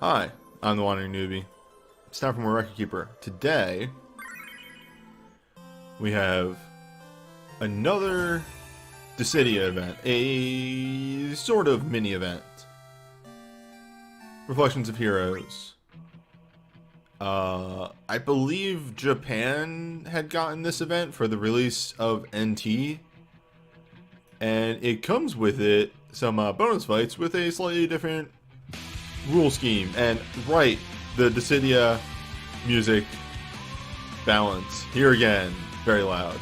Hi, I'm the WanderingNewbie. It's time for more Record Keeper. Today, we have another Dissidia event, a sort of mini event. Reflections of Heroes. I believe Japan had gotten this event for the release of NT, and it comes with it some bonus fights with a slightly different rule scheme. And right, the Dissidia music balance here again, very loud.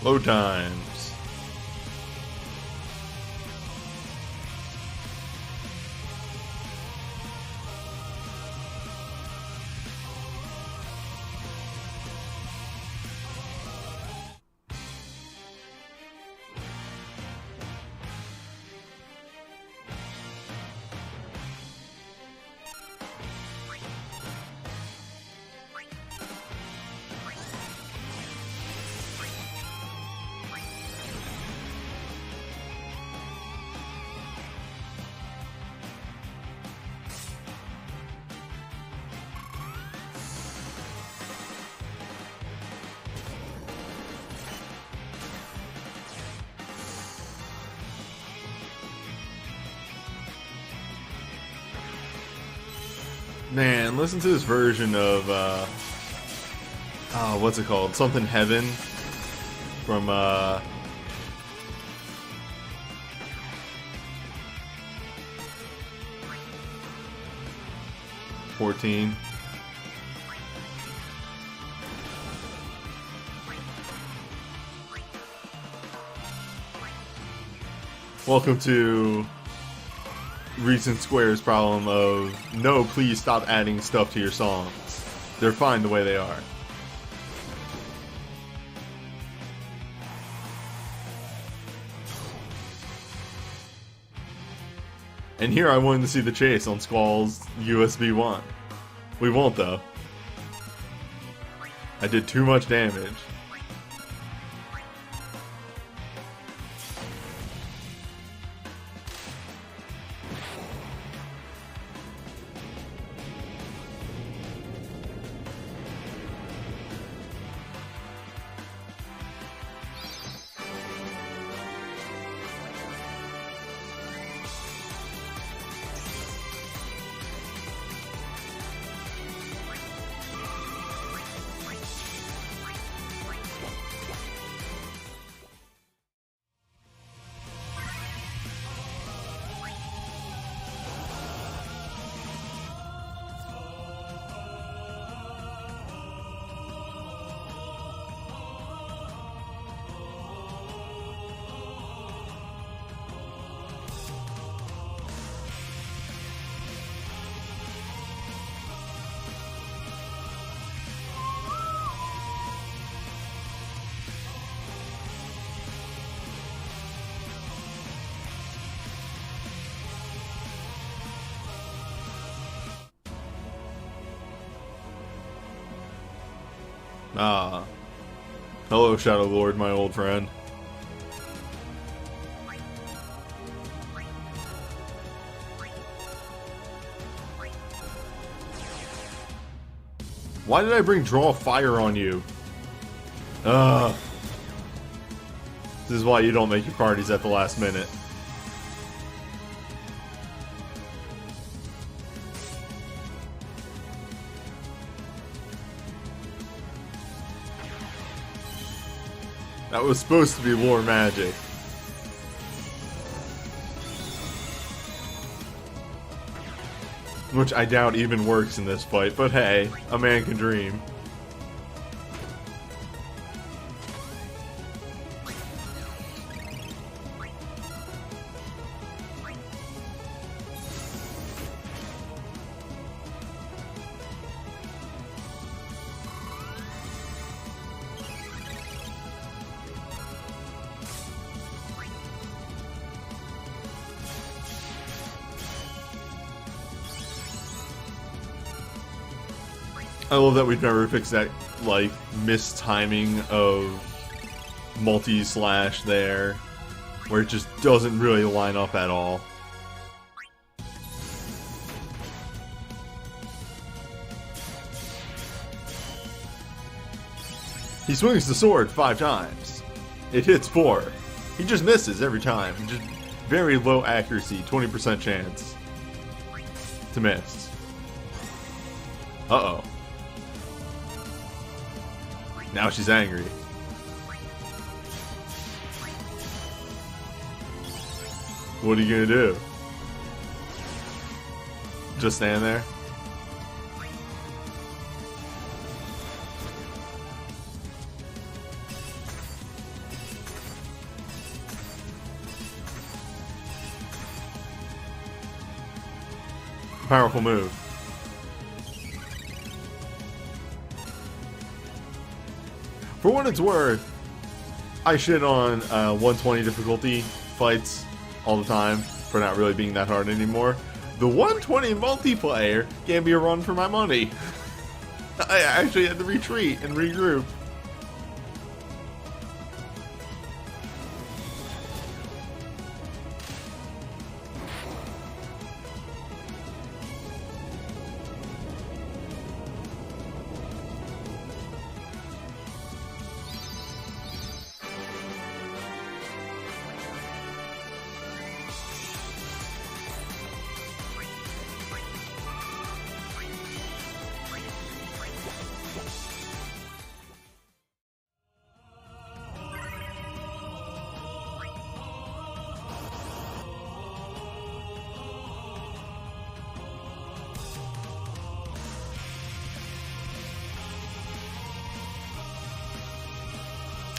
Load times. Man, listen to this version of, what's it called? Something Heaven from, 14. Welcome to Reason Square's problem of, no, please stop adding stuff to your songs. They're fine the way they are. And here I wanted to see the chase on Squall's USB 1. We won't though. I did too much damage. Ah. Hello, Shadow Lord, my old friend. Why did I bring Draw Fire on you? Ugh. This is why you don't make your parties at the last minute. That was supposed to be war magic. Which I doubt even works in this fight, but hey, a man can dream. I love that we've never fixed that, like, mistiming of multi-slash there, where it just doesn't really line up at all. He swings the sword 5 times. It hits 4. He just misses every time. Just very low accuracy, 20% chance to miss. Uh-oh. Now she's angry. What are you gonna do? Just stand there? Powerful move. For what it's worth, I shit on 120 difficulty fights all the time for not really being that hard anymore. The 120 multiplayer gave me a run for my money. I actually had to retreat and regroup.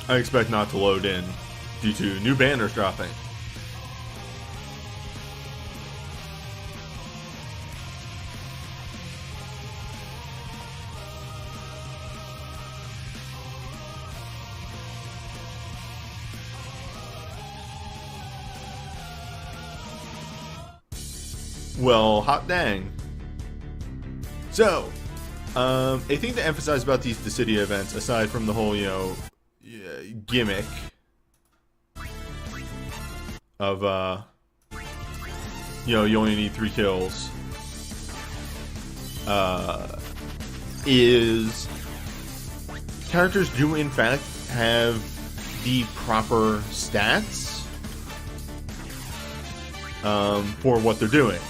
I expect not to load in due to new banners dropping. Well, hot dang. So, a thing to emphasize about these Dissidia events, aside from the whole, gimmick of, you only need 3 kills, is characters do in fact have the proper stats for what they're doing.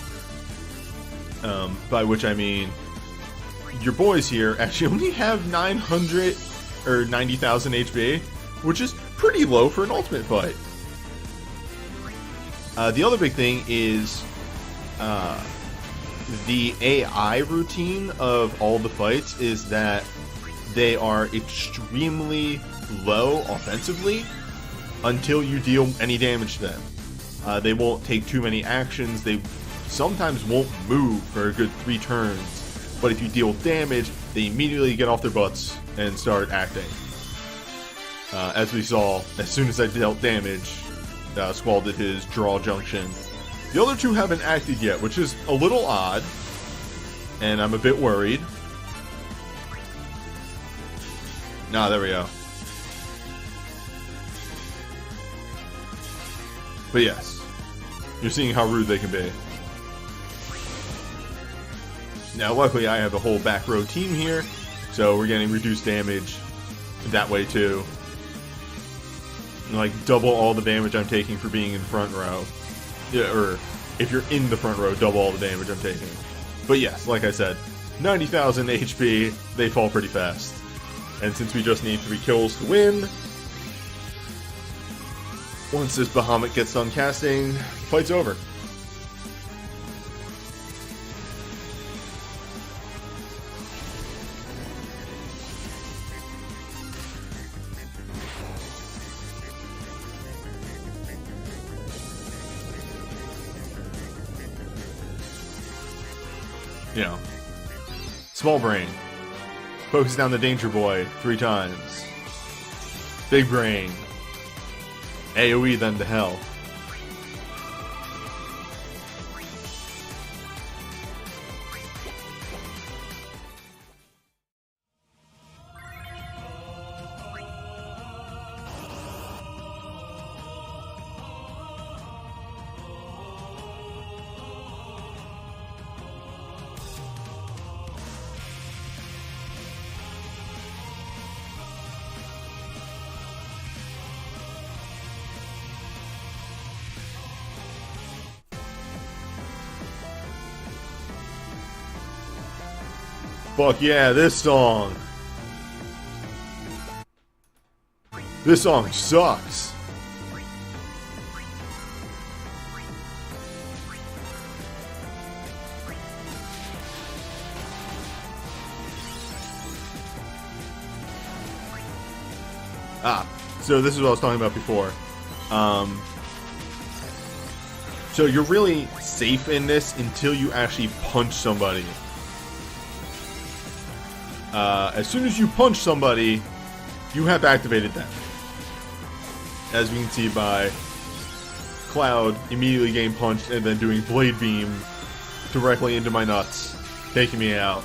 By which I mean, your boys here actually only have 900 or 90,000 HP, which is pretty low for an ultimate fight. The other big thing is the AI routine of all the fights is that they are extremely low offensively until you deal any damage to them. They won't take too many actions. They sometimes won't move for a good 3 turns, but if you deal damage, they immediately get off their butts and start acting. As we saw, as soon as I dealt damage, Squall did his draw junction. The other 2 haven't acted yet, which is a little odd, and I'm a bit worried. Ah, there we go. But yes, you're seeing how rude they can be. Now, luckily, I have a whole back row team here, so we're getting reduced damage that way too. Like, double all the damage I'm taking for being in front row. Yeah, or if you're in the front row, double all the damage I'm taking. But yes, like I said, 90,000 HP, they fall pretty fast. And since we just need 3 kills to win, once this Bahamut gets done casting, the fight's over. you know, small brain. Focus down the danger boy 3 times. Big brain. AoE them to hell. Fuck yeah, this song. This song sucks. So this is what I was talking about before. So you're really safe in this until you actually punch somebody. As soon as you punch somebody, you have activated them. As we can see by Cloud immediately getting punched and then doing Blade Beam directly into my nuts, taking me out.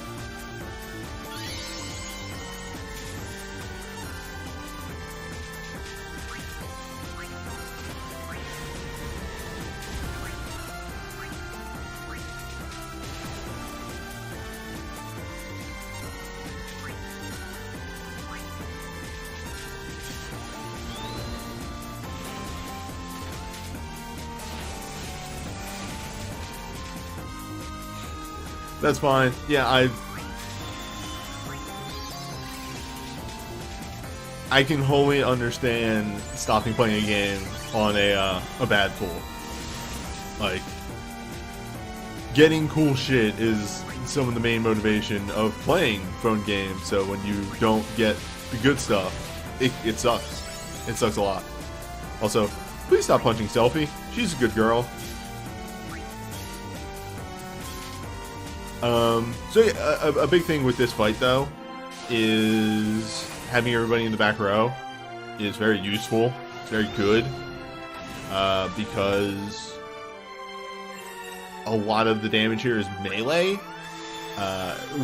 That's fine. Yeah, I can wholly understand stopping playing a game on a bad pull. Like, getting cool shit is some of the main motivation of playing phone games, so when you don't get the good stuff, it sucks. It sucks a lot. Also, please stop punching Selfie. She's a good girl. So yeah, a big thing with this fight, though, is having everybody in the back row is very useful. It's very good, because a lot of the damage here is melee.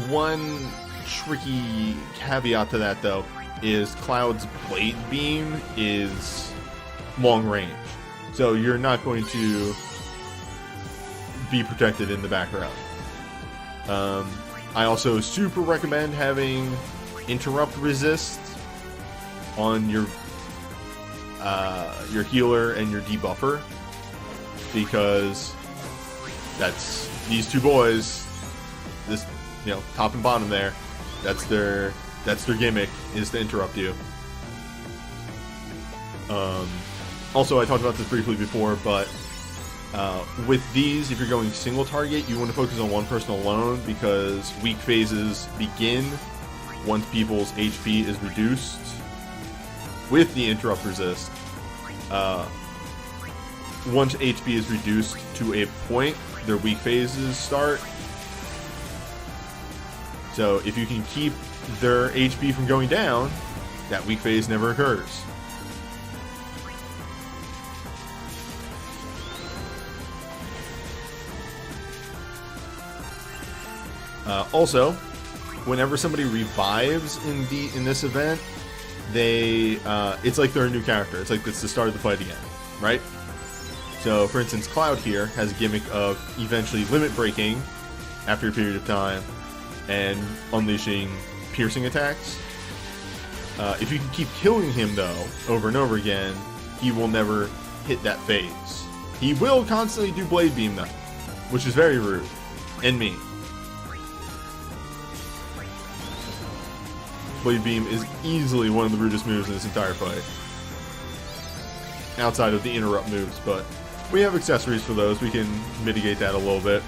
One tricky caveat to that, though, is Cloud's Blade Beam is long range. So you're not going to be protected in the back row. I also super recommend having interrupt resist on your healer and your debuffer, because that's these two boys, this, you know, top and bottom there, that's their gimmick, is to interrupt you. Also, I talked about this briefly before, but with these, if you're going single target, you want to focus on one person alone, because weak phases begin once people's HP is reduced with the interrupt resist. Once HP is reduced to a point, their weak phases start. So if you can keep their HP from going down, that weak phase never occurs. Also, whenever somebody revives in this event, they it's like they're a new character. It's like it's the start of the fight again, right? So, for instance, Cloud here has a gimmick of eventually limit breaking after a period of time and unleashing piercing attacks. If you can keep killing him, though, over and over again, he will never hit that phase. He will constantly do Blade Beam, though, which is very rude and mean. Blade Beam is easily one of the rudest moves in this entire fight, outside of the interrupt moves, but we have accessories for those. We can mitigate that a little bit.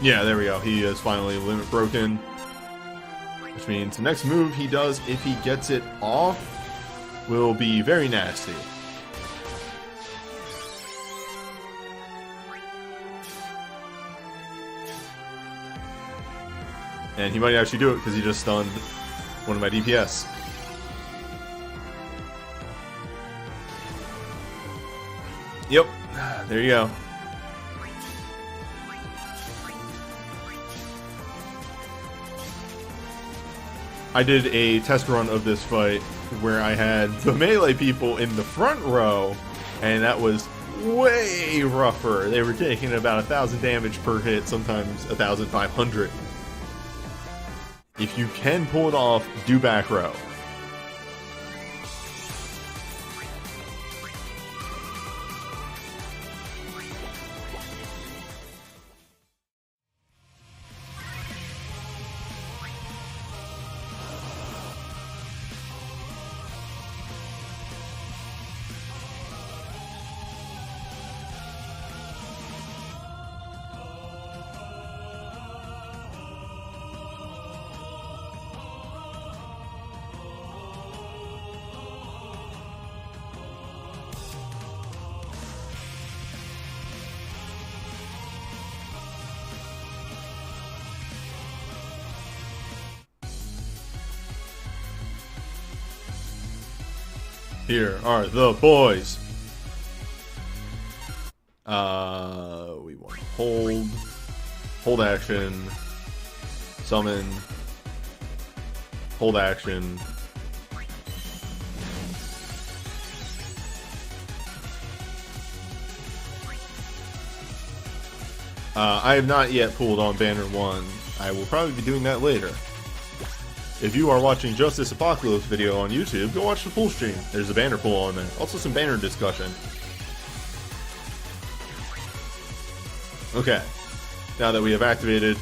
Yeah, there we go. He is finally limit broken. Which means the next move he does, if he gets it off, will be very nasty. And he might actually do it because he just stunned one of my DPS. Yep, there you go. I did a test run of this fight where I had the melee people in the front row, and that was way rougher. They were taking about 1,000 damage per hit, sometimes 1,500. If you can pull it off, do back row. Here are the boys. We want hold action, summon, hold action. I have not yet pulled on Banner 1. I will probably be doing that later. If you are watching Justice Apocalypse video on YouTube, go watch the full stream. There's a banner pull on there. Also some banner discussion. Okay. Now that we have activated,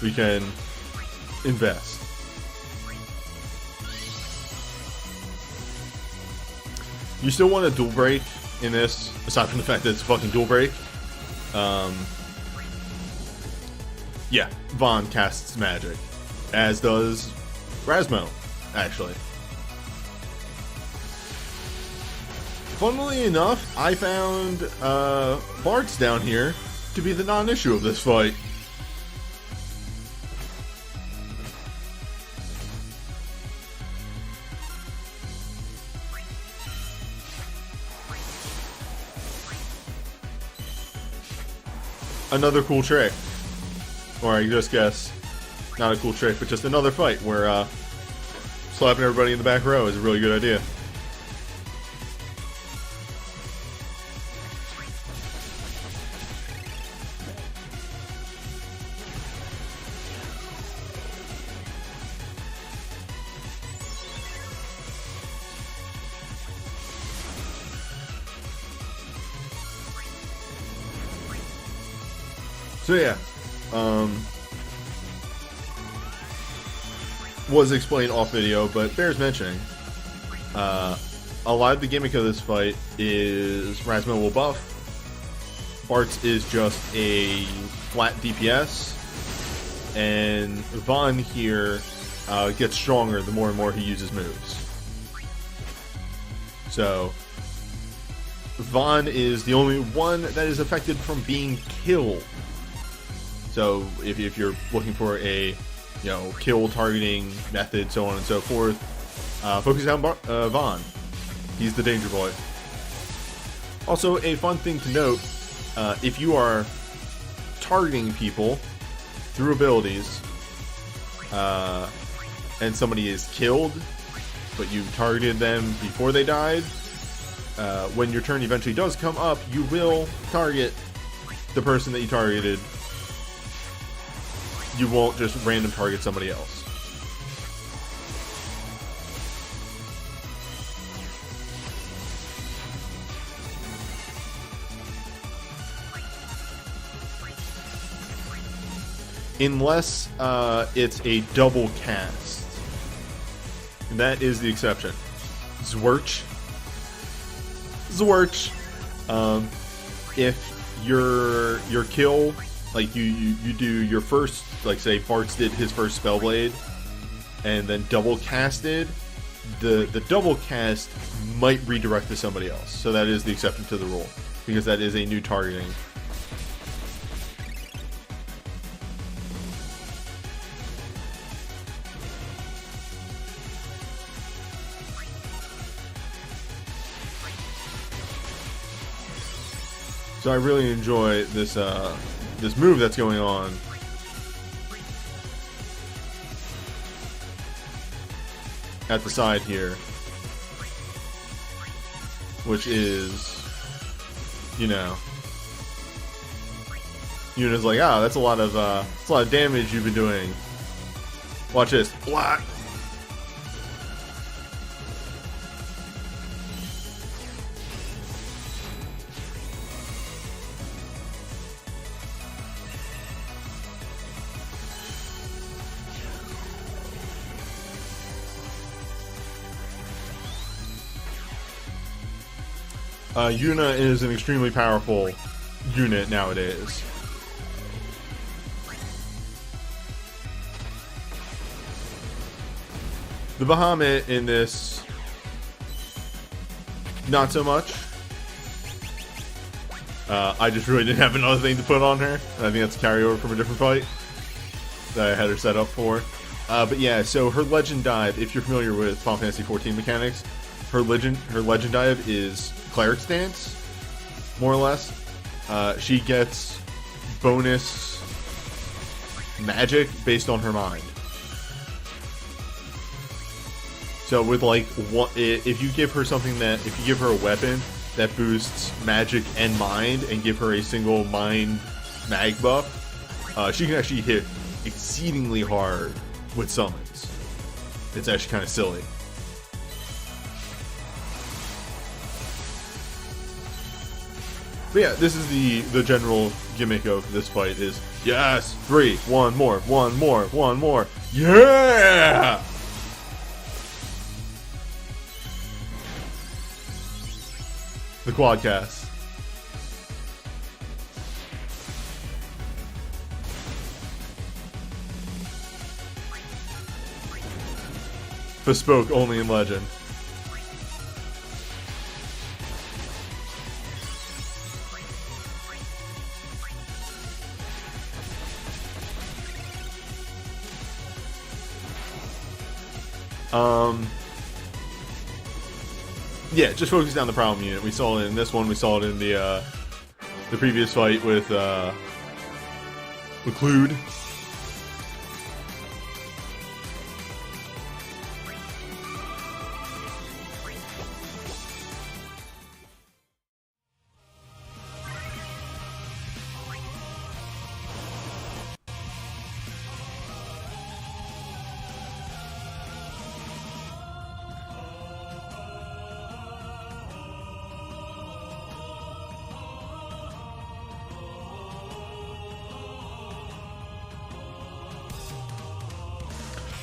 we can invest. You still want a dual break in this, aside from the fact that it's a fucking dual break. Yeah, Vaughn casts magic, as does Rasmo, actually. Funnily enough, I found Bart's down here to be the non-issue of this fight. Another cool trick. Or I just guess, not a cool trick, but just another fight where slapping everybody in the back row is a really good idea. So yeah, was explained off video, but bears mentioning. A lot of the gimmick of this fight is Rasmo will buff. Bart's is just a flat DPS, and Vaughn here gets stronger the more and more he uses moves. So Vaughn is the only one that is affected from being killed. So if you're looking for a kill targeting method, so on and so forth, focus on Vaughn. He's the danger boy. Also, a fun thing to note, if you are targeting people through abilities, and somebody is killed, but you targeted them before they died, when your turn eventually does come up, you will target the person that you targeted. You won't just random target somebody else. Unless it's a double cast. And that is the exception. Zwirch. If your kill like you do your first, like say Bartz did his first Spellblade, and then double casted, the double cast might redirect to somebody else. So that is the exception to the rule, because that is a new targeting. So I really enjoy this this move that's going on. At the side here, which is, you know, Yuna's like, ah, that's a lot of damage you've been doing. Watch this, black. Yuna is an extremely powerful unit nowadays. The Bahamut in this, not so much. I just really didn't have another thing to put on her. I think that's a carryover from a different fight that I had her set up for. But yeah, so her Legend Dive, if you're familiar with Final Fantasy XIV mechanics, her Legend Dive is Cleric Stance, more or less. She gets bonus magic based on her mind. So with like if you give her if you give her a weapon that boosts magic and mind, and give her a single mind mag buff, she can actually hit exceedingly hard with summons. It's actually kind of silly. But yeah, this is the general gimmick of this fight is, yes, 3, 1 more, 1 more, 1 more, yeah! The quadcast. Bespoke only in Legend. Yeah, just focus down the problem unit. We saw it in this one. We saw it in the previous fight with Clued.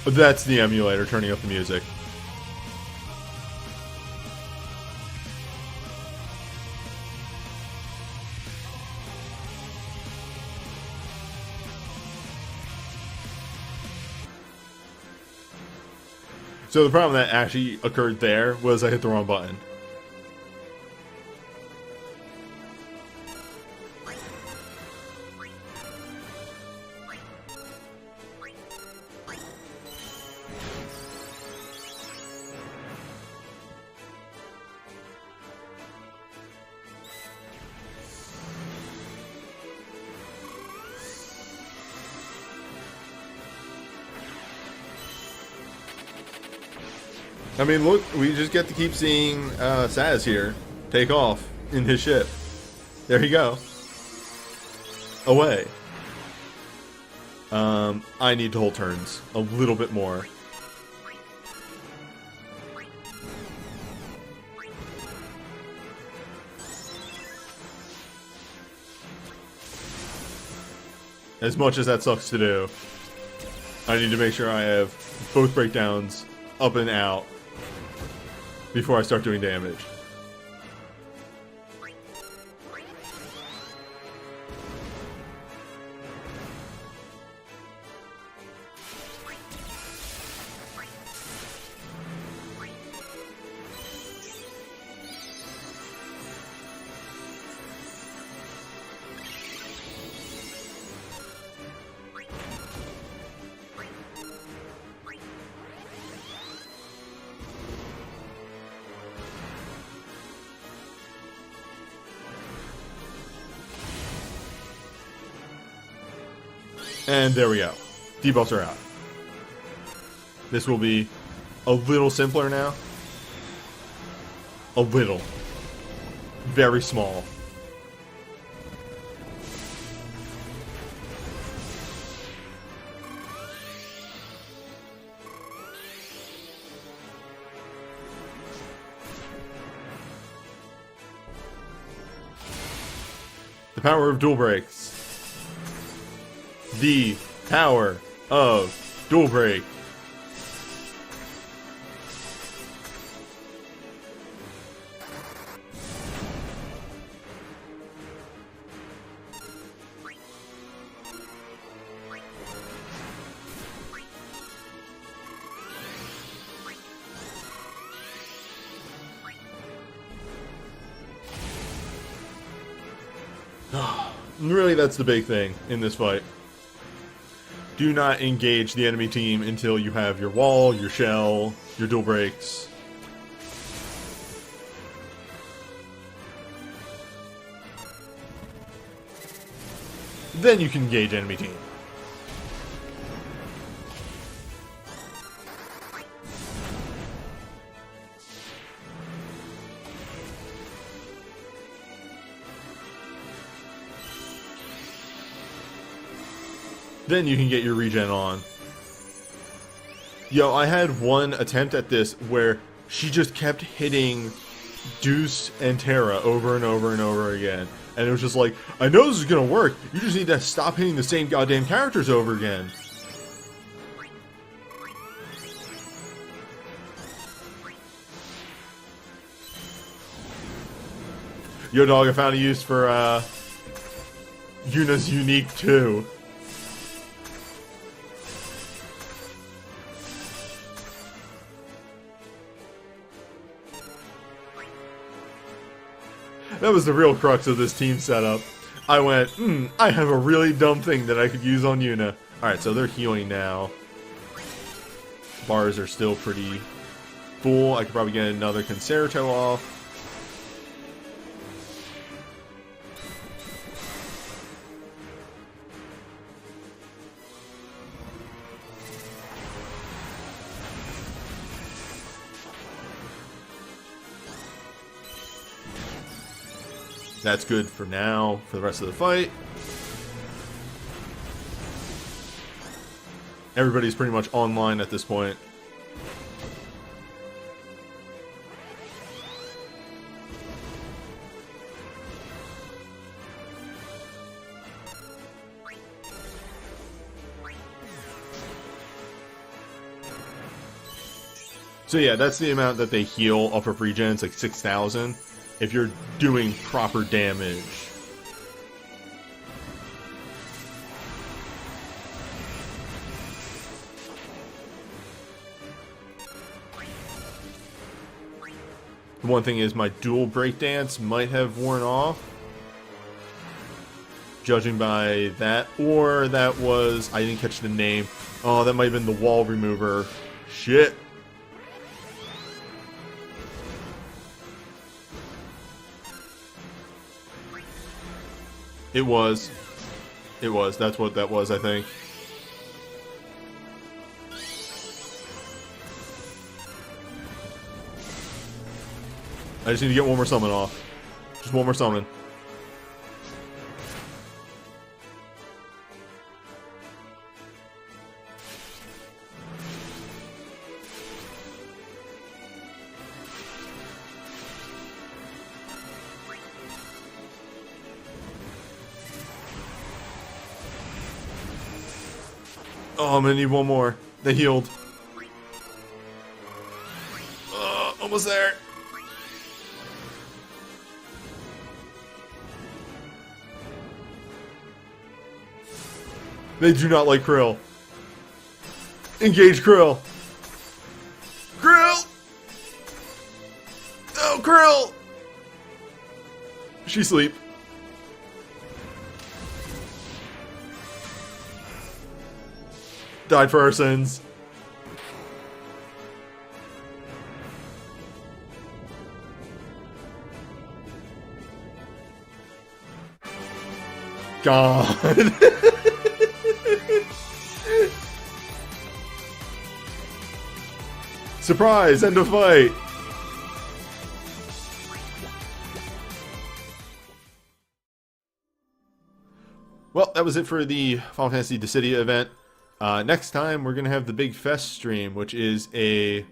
That's the emulator turning up the music. So the problem that actually occurred there was I hit the wrong button. I mean, look, we just get to keep seeing Saz here take off in his ship. There you go. Away. I need to hold turns a little bit more. As much as that sucks to do, I need to make sure I have both breakdowns up and out before I start doing damage. And there we go. Debuffs are out. This will be a little simpler now. A little. Very small. The power of dual breaks. The power of dual break. Really, that's the big thing in this fight. Do not engage the enemy team until you have your wall, your shell, your dual breaks. Then you can engage enemy team. Then you can get your regen on. Yo, I had one attempt at this where she just kept hitting Deuce and Terra over and over and over again. And it was just like, I know this is gonna work, you just need to stop hitting the same goddamn characters over again. Yo dog, I found a use for Yuna's unique too. That was the real crux of this team setup. I went, I have a really dumb thing that I could use on Yuna. Alright, so they're healing now. Bars are still pretty full. I could probably get another Concerto off. That's good for now, for the rest of the fight. Everybody's pretty much online at this point. So yeah, that's the amount that they heal off of regen. It's like 6,000. If you're doing proper damage. The one thing is my dual breakdance might have worn off. Judging by that. Or that was... I didn't catch the name. Oh, that might have been the wall remover. Shit. It was. That's what that was, I think. I just need to get one more summon off. Just one more summon. Oh, I'm gonna need one more. They healed. Almost there. They do not like Krill. Engage Krill. Krill! Oh, Krill! She sleep. Died for our sins. God. Surprise! End of fight! Well, that was it for the Final Fantasy Dissidia event. Next time, we're going to have the Big Fest stream, which is a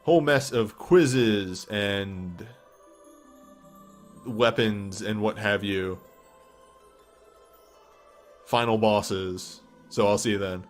whole mess of quizzes and weapons and what have you. Final bosses. So I'll see you then.